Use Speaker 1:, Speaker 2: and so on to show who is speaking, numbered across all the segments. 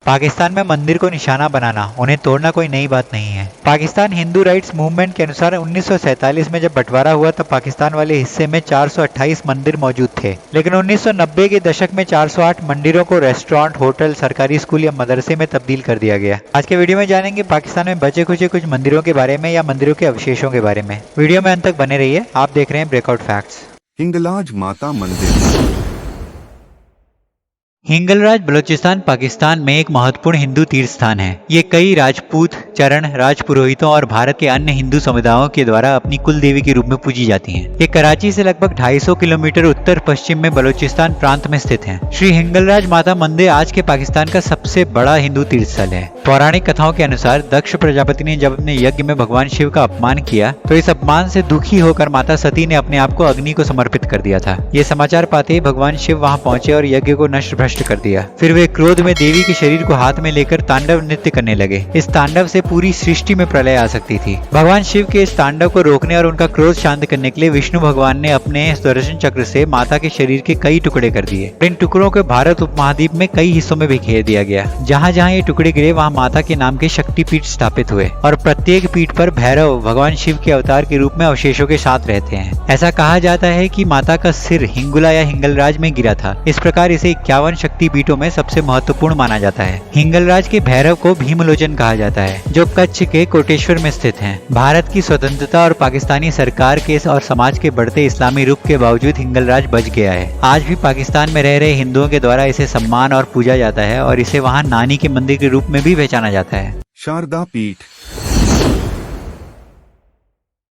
Speaker 1: पाकिस्तान में मंदिर को निशाना बनाना, उन्हें तोड़ना कोई नई बात नहीं है। पाकिस्तान हिंदू राइट्स मूवमेंट के अनुसार 1947 में जब बंटवारा हुआ तब पाकिस्तान वाले हिस्से में 428 मंदिर मौजूद थे, लेकिन 1990 के दशक में 408 मंदिरों को रेस्टोरेंट, होटल, सरकारी स्कूल या मदरसे में तब्दील कर दिया गया। आज के वीडियो में जानेंगे पाकिस्तान में बचे खुचे कुछ मंदिरों के बारे में या मंदिरों के अवशेषों के बारे में। वीडियो में अंत तक बने रहिए। आप देख रहे हैं ब्रेकआउट फैक्ट्स।
Speaker 2: हिंगलाज माता मंदिर।
Speaker 1: हिंगलराज बलूचिस्तान पाकिस्तान में एक महत्वपूर्ण हिंदू तीर्थ स्थान है। ये कई राजपूत, चरण, राजपुरोहितों और भारत के अन्य हिंदू समुदायों के द्वारा अपनी कुल देवी के रूप में पूजी जाती हैं। ये कराची से लगभग 250 किलोमीटर उत्तर पश्चिम में बलूचिस्तान प्रांत में स्थित है। श्री हिंगलराज माता मंदिर आज के पाकिस्तान का सबसे बड़ा हिंदू तीर्थ स्थल है। पौराणिक कथाओं के अनुसार दक्ष प्रजापति ने जब अपने यज्ञ में भगवान शिव का अपमान किया तो इस अपमान से दुखी होकर माता सती ने अपने आप को अग्नि को समर्पित कर दिया था। ये समाचार पाते ही भगवान शिव वहां पहुंचे और यज्ञ को नष्ट भ्रष्ट कर दिया। फिर वे क्रोध में देवी के शरीर को हाथ में लेकर तांडव नृत्य करने लगे। इस तांडव से पूरी सृष्टि में प्रलय आ सकती थी। भगवान शिव के इस तांडव को रोकने और उनका क्रोध शांत करने के लिए विष्णु भगवान ने अपने सुदर्शन चक्र से माता के शरीर के कई टुकड़े कर दिए। इन टुकड़ों को भारत उपमहाद्वीप में कई हिस्सों में बिखेर दिया गया। जहाँ जहाँ ये टुकड़े गिरे वहाँ माता के नाम के शक्तिपीठ स्थापित हुए और प्रत्येक पीठ पर भैरव भगवान शिव के अवतार के रूप में अवशेषों के साथ रहते हैं। ऐसा कहा जाता है कि माता का सिर हिंगुला या हिंगलराज में गिरा था। इस प्रकार इसे 51 शक्तिपीठों में सबसे महत्वपूर्ण माना जाता है। हिंगलराज के भैरव को भीमलोचन कहा जाता है, जो कच्छ के कोटेश्वर में स्थित हैं। भारत की स्वतंत्रता और पाकिस्तानी सरकार के और समाज के बढ़ते इस्लामी रुख के बावजूद हिंगलराज बच गया है। आज भी पाकिस्तान में रह रहे हिंदुओं के द्वारा इसे सम्मान और पूजा जाता है और इसे वहाँ नानी के मंदिर के रूप में भी पहचाना जाता है।
Speaker 2: शारदा पीठ।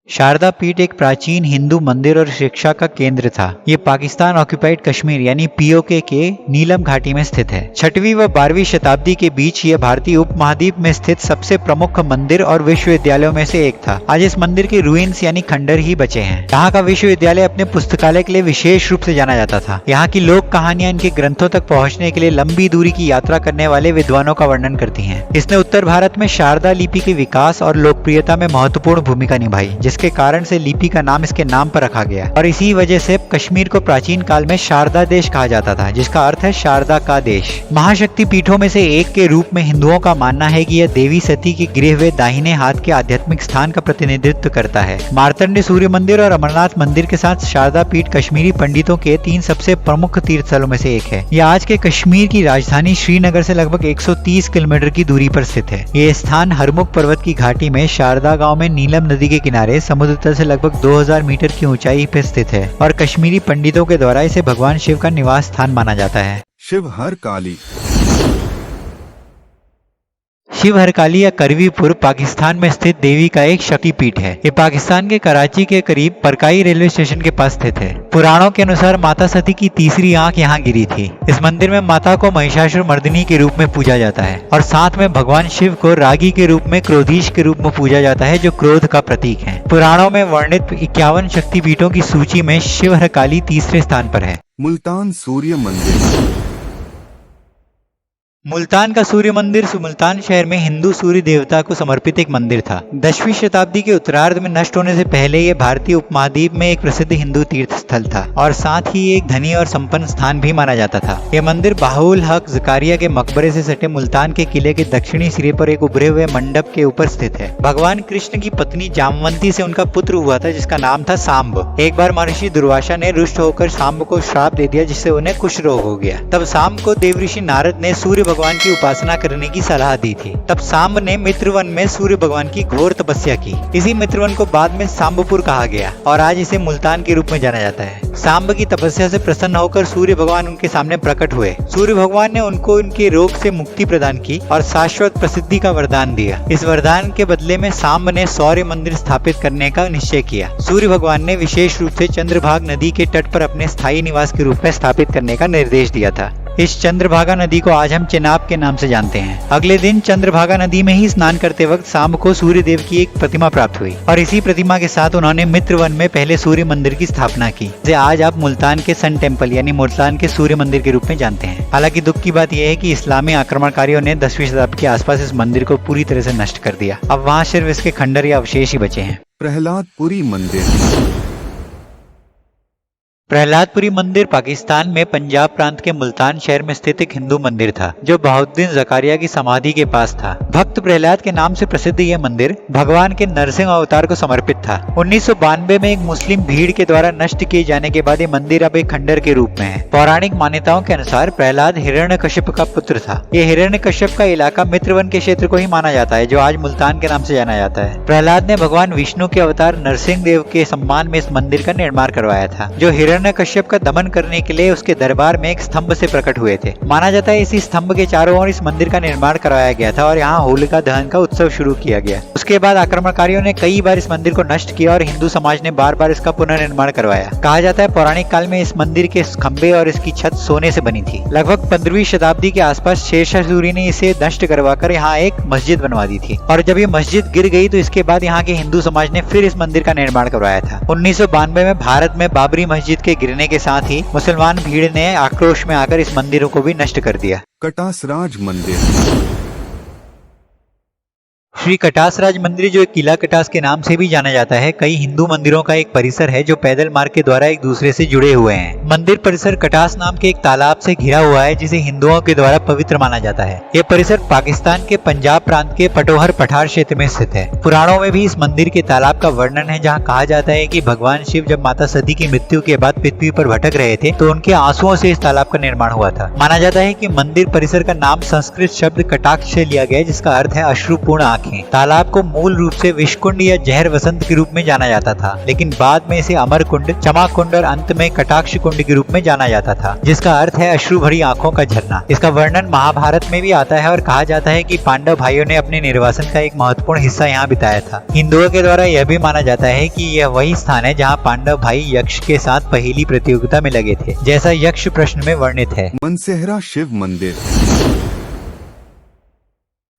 Speaker 1: शारदा पीठ एक प्राचीन हिंदू मंदिर और शिक्षा का केंद्र था। ये पाकिस्तान ऑक्युपाइड कश्मीर यानी पीओके के नीलम घाटी में स्थित है। 6वीं व 12वीं शताब्दी के बीच यह भारतीय उपमहाद्वीप में स्थित सबसे प्रमुख मंदिर और विश्वविद्यालयों में से एक था। आज इस मंदिर के रुइंस यानी खंडर ही बचे हैं। यहाँ का विश्वविद्यालय अपने पुस्तकालय के लिए विशेष रूप से जाना जाता था। यहाँ की लोक कहानियां इनके ग्रंथों तक पहुँचने के लिए लंबी दूरी की यात्रा करने वाले विद्वानों का वर्णन करती है। इसने उत्तर भारत में शारदा लिपि के विकास और लोकप्रियता में महत्वपूर्ण भूमिका निभाई, जिसके कारण से लिपि का नाम इसके नाम पर रखा गया और इसी वजह से कश्मीर को प्राचीन काल में शारदा देश कहा जाता था, जिसका अर्थ है शारदा का देश। महाशक्ति पीठों में से एक के रूप में हिंदुओं का मानना है कि यह देवी सती के गिरे हुए दाहिने हाथ के आध्यात्मिक स्थान का प्रतिनिधित्व करता है। मार्तंड सूर्य मंदिर और अमरनाथ मंदिर के साथ शारदा पीठ कश्मीरी पंडितों के 3 सबसे प्रमुख तीर्थ स्थलों में से एक है। यह आज के कश्मीर की राजधानी श्रीनगर से लगभग 130 किलोमीटर की दूरी पर स्थित है। ये स्थान हरमुख पर्वत की घाटी में शारदा गांव में नीलम नदी के किनारे समुद्र तल से लगभग 2000 मीटर की ऊंचाई पर स्थित है और कश्मीरी पंडितों के द्वारा इसे भगवान शिव का निवास स्थान माना जाता है।
Speaker 2: शिव हर काली।
Speaker 1: शिव हरकाली या करवीपुर पाकिस्तान में स्थित देवी का एक शक्तिपीठ है। ये पाकिस्तान के कराची के करीब परकाई रेलवे स्टेशन के पास स्थित है। पुराणों के अनुसार माता सती की तीसरी आंख यहाँ गिरी थी। इस मंदिर में माता को महिषासुर मर्दिनी के रूप में पूजा जाता है और साथ में भगवान शिव को रागी के रूप में क्रोधीश के रूप में पूजा जाता है, जो क्रोध का प्रतीक है। पुराणों में वर्णित 51 शक्तिपीठों की सूची में शिव हरकाली तीसरे स्थान पर है।
Speaker 2: मुल्तान सूर्य मंदिर।
Speaker 1: मुल्तान का सूर्य मंदिर मुल्तान शहर में हिंदू सूर्य देवता को समर्पित एक मंदिर था। 10वीं शताब्दी के उत्तरार्ध में नष्ट होने से पहले यह भारतीय उपमहाद्वीप में एक प्रसिद्ध हिंदू तीर्थ स्थल था और साथ ही एक धनी और संपन्न स्थान भी माना जाता था। यह मंदिर बाहुल हक जकारिया के मकबरे से सटे मुल्तान के किले के दक्षिणी सिरे पर एक उभरे हुए मंडप के ऊपर स्थित है। भगवान कृष्ण की पत्नी जामवंती से उनका पुत्र हुआ था, जिसका नाम था सांब। एक बार महर्षि दुर्वासा ने रुष्ट होकर सांब को श्राप दे दिया, जिससे उन्हें कुष्ठ रोग हो गया। तब सांब को देवऋषि नारद ने सूर्य भगवान की उपासना करने की सलाह दी थी। तब सांब ने मित्रवन में सूर्य भगवान की घोर तपस्या की। इसी मित्रवन को बाद में सांबपुर कहा गया और आज इसे मुल्तान के रूप में जाना जाता है। सांब की तपस्या से प्रसन्न होकर सूर्य भगवान उनके सामने प्रकट हुए। सूर्य भगवान ने उनको उनके रोग से मुक्ति प्रदान की और शाश्वत प्रसिद्धि का वरदान दिया। इस वरदान के बदले में सांब ने सौर्य मंदिर स्थापित करने का निश्चय किया। सूर्य भगवान ने विशेष रूप से चंद्रभागा नदी के तट पर अपने स्थायी निवास के रूप में स्थापित करने का निर्देश दिया था। इस चंद्रभागा नदी को आज हम चेनाब के नाम से जानते हैं। अगले दिन चंद्रभागा नदी में ही स्नान करते वक्त सांब को सूर्य देव की एक प्रतिमा प्राप्त हुई और इसी प्रतिमा के साथ उन्होंने मित्रवन में पहले सूर्य मंदिर की स्थापना की, जिसे आज आप मुल्तान के सन टेम्पल यानी मुल्तान के सूर्य मंदिर के रूप में जानते हैं। हालांकि दुख की बात यह है कि इस्लामी आक्रमणकारियों ने 10वीं शताब्दी के आसपास इस मंदिर को पूरी तरह से नष्ट कर दिया। अब वहाँ सिर्फ इसके खंडर या अवशेष ही बचे हैं।
Speaker 2: प्रहलादपुरी मंदिर।
Speaker 1: प्रहलादपुरी मंदिर पाकिस्तान में पंजाब प्रांत के मुल्तान शहर में स्थित एक हिंदू मंदिर था जो बहाउद्दीन जकारिया की समाधि के पास था। भक्त प्रहलाद के नाम से प्रसिद्ध यह मंदिर भगवान के नरसिंह अवतार को समर्पित था। 1992 में एक मुस्लिम भीड़ के द्वारा नष्ट किए जाने के बाद ये मंदिर अब एक खंडर के रूप में है। पौराणिक मान्यताओं के अनुसार प्रहलाद हिरण्यकश्यप का पुत्र था। ये हिरण्यकश्यप का इलाका मित्रवन के क्षेत्र को ही माना जाता है जो आज मुल्तान के नाम से जाना जाता है। प्रहलाद ने भगवान विष्णु के अवतार नरसिंह देव के सम्मान में इस मंदिर का निर्माण करवाया था जो हिरण्यकश्यप का दमन करने के लिए उसके दरबार में एक स्तंभ से प्रकट हुए थे। माना जाता है इसी स्तंभ के चारों ओर इस मंदिर का निर्माण करवाया गया था और यहाँ होलिका दहन का उत्सव शुरू किया गया। उसके बाद आक्रमणकारियों ने कई बार इस मंदिर को नष्ट किया और हिंदू समाज ने बार बार इसका पुनर्निर्माण करवाया। कहा जाता है पौराणिक काल में इस मंदिर के खंभे और इसकी छत सोने से बनी थी। लगभग 15वीं शताब्दी के आसपास शेरशाह सूरी ने इसे नष्ट करवाकर यहाँ एक मस्जिद बनवा दी थी और जब ये मस्जिद गिर गई तो इसके बाद यहाँ के हिंदू समाज ने फिर इस मंदिर का निर्माण करवाया था। 1992 में भारत में बाबरी मस्जिद के गिरने के साथ ही मुसलमान भीड़ ने आक्रोश में आकर इस मंदिरों को भी नष्ट कर दिया।
Speaker 2: कटासराज मंदिर।
Speaker 1: श्री कटासराज मंदिर जो एक किला कटास के नाम से भी जाना जाता है कई हिंदू मंदिरों का एक परिसर है जो पैदल मार्ग के द्वारा एक दूसरे से जुड़े हुए हैं। मंदिर परिसर कटास नाम के एक तालाब से घिरा हुआ है जिसे हिंदुओं के द्वारा पवित्र माना जाता है। यह परिसर पाकिस्तान के पंजाब प्रांत के पटोहर पठार क्षेत्र में स्थित है। पुराणों में भी इस मंदिर के तालाब का वर्णन है जहाँ कहा जाता है कि भगवान शिव जब माता सती की मृत्यु के बाद पृथ्वी पर भटक रहे थे तो उनके आंसुओं से इस तालाब का निर्माण हुआ था। माना जाता है कि मंदिर परिसर का नाम संस्कृत शब्द कटाक्ष से लिया गया जिसका अर्थ है अश्रुपूर्ण आंखें। तालाब को मूल रूप से विषकुंड या जहर वसंत के रूप में जाना जाता था लेकिन बाद में इसे अमर कुंड, चमा कुंड और अंत में कटाक्ष कुंड के रूप में जाना जाता था जिसका अर्थ है अश्रु भरी आंखों का झरना। इसका वर्णन महाभारत में भी आता है और कहा जाता है कि पांडव भाइयों ने अपने निर्वासन का एक महत्वपूर्ण हिस्सा यहाँ बिताया था। हिंदुओं के द्वारा यह भी माना जाता है कि यह वही स्थान है जहाँ पांडव भाई यक्ष के साथ पहेली प्रतियोगिता में लगे थे जैसा यक्ष प्रश्न में वर्णित है।
Speaker 2: मनसेहरा शिव मंदिर।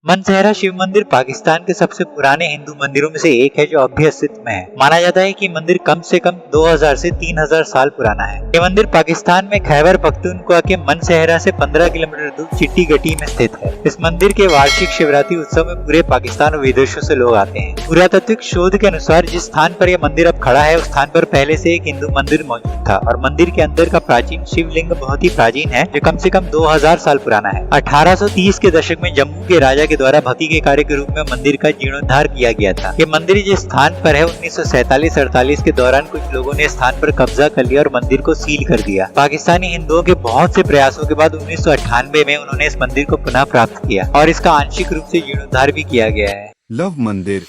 Speaker 1: मनसेहरा शिव मंदिर पाकिस्तान के सबसे पुराने हिंदू मंदिरों में से एक है जो अब भी अस्तित्व में है। माना जाता है कि मंदिर कम से कम 2000 से 3000 साल पुराना है। ये मंदिर पाकिस्तान में खैबर पख्तूनख्वा के मनसेहरा से 15 किलोमीटर दूर चिट्टी गटी में स्थित है। इस मंदिर के वार्षिक शिवरात्रि उत्सव में पूरे पाकिस्तान और विदेशों से लोग आते हैं। पुरातात्विक शोध के अनुसार जिस स्थान पर यह मंदिर अब खड़ा है उस स्थान पर पहले से एक हिंदू मंदिर मौजूद था और मंदिर के अंदर का प्राचीन शिवलिंग बहुत ही प्राचीन है जो कम से कम 2000 साल पुराना है। 1830 के दशक में जम्मू के राजा के द्वारा भक्ति के कार्य के रूप में मंदिर का जीर्णोद्धार किया गया था। ये मंदिर जिस स्थान पर है 1947-48 के दौरान कुछ लोगों ने स्थान पर कब्जा कर लिया और मंदिर को सील कर दिया। पाकिस्तानी हिंदुओं के बहुत से प्रयासों के बाद 1998 में उन्होंने इस मंदिर को पुनः प्राप्त किया और इसका आंशिक रूप से जीर्णोद्धार भी किया गया है।
Speaker 2: लव मंदिर।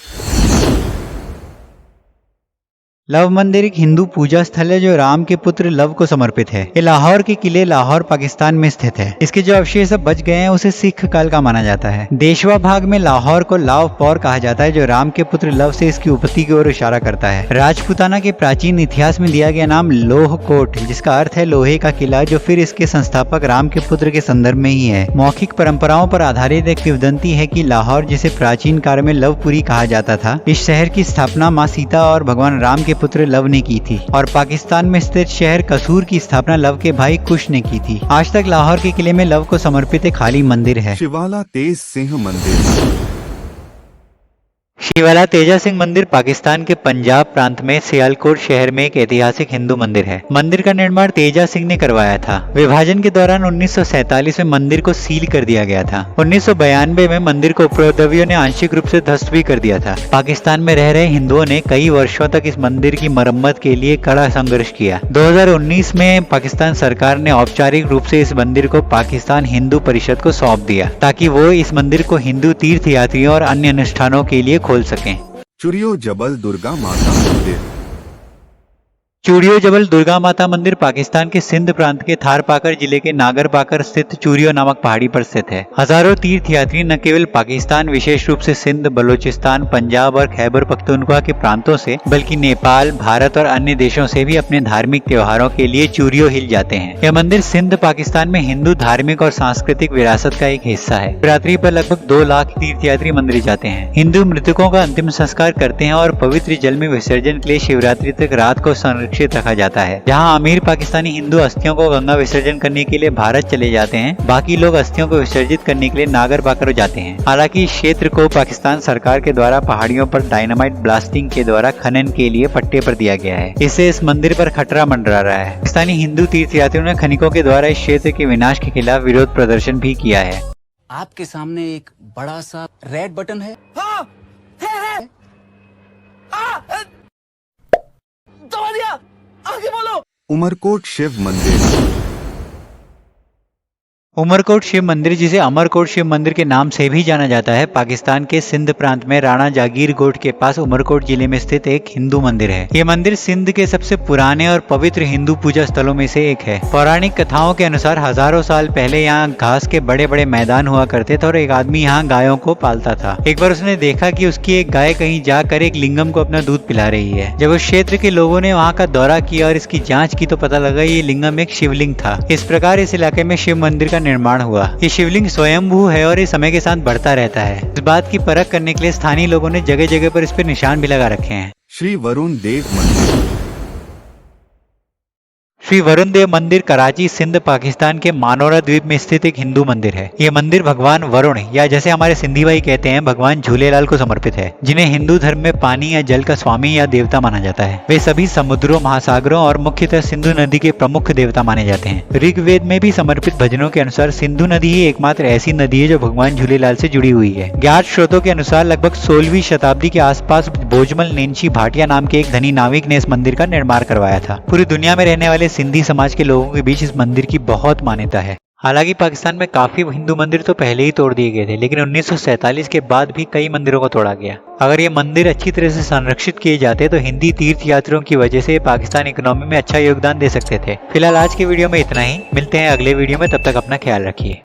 Speaker 1: लव मंदिर एक हिंदू पूजा स्थल है जो राम के पुत्र लव को समर्पित है। ये लाहौर के किले लाहौर पाकिस्तान में स्थित है। इसके जो अवशेष अब बच गए हैं उसे सिख काल का माना जाता है। देशवा भाग में लाहौर को लाव पौर कहा जाता है जो राम के पुत्र लव से इसकी उत्पत्ति की ओर इशारा करता है। राजपूताना के प्राचीन इतिहास में दिया गया नाम लोह कोट जिसका अर्थ है लोहे का किला जो फिर इसके संस्थापक राम के पुत्र के संदर्भ में ही है। मौखिक परंपराओं पर आधारित एक किंवदंती है कि लाहौर जिसे प्राचीन काल में लवपुरी कहा जाता था इस शहर की स्थापना माँ सीता और भगवान राम के पुत्र लव ने की थी और पाकिस्तान में स्थित शहर कसूर की स्थापना लव के भाई कुश ने की थी। आज तक लाहौर के किले में लव को समर्पित एक खाली मंदिर है।
Speaker 2: शिवाला तेज सिंह मंदिर।
Speaker 1: शिवाला तेजा सिंह मंदिर पाकिस्तान के पंजाब प्रांत में सियालकोट शहर में एक ऐतिहासिक हिंदू मंदिर है। मंदिर का निर्माण तेजा सिंह ने करवाया था। विभाजन के दौरान 1947 में मंदिर को सील कर दिया गया था। 1992 में मंदिर को उपद्रवियों ने आंशिक रूप से ध्वस्त भी कर दिया था। पाकिस्तान में रह रहे हिंदुओं ने कई वर्षों तक इस मंदिर की मरम्मत के लिए कड़ा संघर्ष किया। 2019 में पाकिस्तान सरकार ने औपचारिक रूप से इस मंदिर को पाकिस्तान हिंदू परिषद को सौंप दिया ताकि वो इस मंदिर को हिंदू तीर्थ यात्रियों और अन्य अनुष्ठानों के लिए खोल सकें।
Speaker 2: चुरियो जबल दुर्गा माता मंदिर।
Speaker 1: चूड़ियो जबल दुर्गा माता मंदिर पाकिस्तान के सिंध प्रांत के थारपाकर जिले के नागरपाकर स्थित चूड़ियो नामक पहाड़ी पर स्थित है। हजारों तीर्थयात्री न केवल पाकिस्तान विशेष रूप से सिंध, बलूचिस्तान, पंजाब और खैबर पख्तूनख्वा के प्रांतों से बल्कि नेपाल, भारत और अन्य देशों से भी अपने धार्मिक त्योहारों के लिए चूड़ियो हिल जाते हैं। यह मंदिर सिंध पाकिस्तान में हिंदू धार्मिक और सांस्कृतिक विरासत का एक हिस्सा है। शिवरात्रि पर लगभग 2 लाख तीर्थयात्री मंदिर जाते हैं। हिंदू मृतकों का अंतिम संस्कार करते हैं और पवित्र जल में विसर्जन के लिए शिवरात्रि तक रात को संरक्षित सुरक्षित रखा जाता है। जहाँ अमीर पाकिस्तानी हिंदू अस्थियों को गंगा विसर्जन करने के लिए भारत चले जाते हैं, बाकी लोग अस्थियों को विसर्जित करने के लिए नागर बाकर जाते हैं। हालांकि इस क्षेत्र को पाकिस्तान सरकार के द्वारा पहाड़ियों पर डायनामाइट ब्लास्टिंग के द्वारा खनन के लिए पट्टे पर दिया गया है। इससे इस मंदिर पर खतरा मंडरा रहा है। पाकिस्तानी हिंदू तीर्थयात्रियों ने खनिकों के द्वारा इस क्षेत्र के विनाश के खिलाफ विरोध प्रदर्शन भी किया है।
Speaker 3: आपके सामने एक बड़ा सा रेड बटन है। हाँ, है। दबा दिया, आगे बोलो।
Speaker 2: उमरकोट शिव मंदिर।
Speaker 1: उमरकोट शिव मंदिर, जिसे अमरकोट शिव मंदिर के नाम से भी जाना जाता है, पाकिस्तान के सिंध प्रांत में राणा जागीर कोट के पास उमरकोट जिले में स्थित एक हिंदू मंदिर है। ये मंदिर सिंध के सबसे पुराने और पवित्र हिंदू पूजा स्थलों में से एक है। पौराणिक कथाओं के अनुसार हजारों साल पहले यहाँ घास के बड़े बड़े मैदान हुआ करते थे और एक आदमी यहाँ गायों को पालता था। एक बार उसने देखा कि उसकी एक गाय कहीं जाकर एक लिंगम को अपना दूध पिला रही है। जब उस क्षेत्र के लोगों ने वहाँ का दौरा किया और इसकी जाँच की तो पता लगा ये लिंगम एक शिवलिंग था। इस प्रकार इस इलाके में शिव मंदिर का निर्माण हुआ। ये शिवलिंग स्वयंभू है और ये समय के साथ बढ़ता रहता है। इस बात की परख करने के लिए स्थानीय लोगों ने जगह जगह पर इस पर निशान भी लगा रखे हैं।
Speaker 2: श्री वरुण देव मंदिर।
Speaker 1: श्री वरुण देव मंदिर कराची सिंध पाकिस्तान के मानोरा द्वीप में स्थित एक हिंदू मंदिर है। ये मंदिर भगवान वरुण, या जैसे हमारे सिंधी भाई कहते हैं, भगवान झूलेलाल को समर्पित है, जिन्हें हिंदू धर्म में पानी या जल का स्वामी या देवता माना जाता है। वे सभी समुद्रों, महासागरों और मुख्यतः सिंधु नदी के प्रमुख देवता माने जाते हैं। ऋग्वेद में भी समर्पित भजनों के अनुसार सिंधु नदी ही एकमात्र ऐसी नदी है जो भगवान झूलेलाल से जुड़ी हुई है। ज्ञात स्रोतों के अनुसार लगभग 16वीं शताब्दी के आसपास बोजमल नेंची भाटिया नाम के एक धनी नाविक ने इस मंदिर का निर्माण करवाया था। पूरी दुनिया में रहने वाले सिंधी समाज के लोगों के बीच इस मंदिर की बहुत मान्यता है। हालांकि पाकिस्तान में काफी हिंदू मंदिर तो पहले ही तोड़ दिए गए थे, लेकिन 1947 के बाद भी कई मंदिरों को तोड़ा गया। अगर ये मंदिर अच्छी तरह से संरक्षित किए जाते तो हिंदी तीर्थ यात्रियों की वजह से पाकिस्तान इकोनॉमी में अच्छा योगदान दे सकते थे। फिलहाल आज के वीडियो में इतना ही। मिलते हैं अगले वीडियो में, तब तक अपना ख्याल रखिए।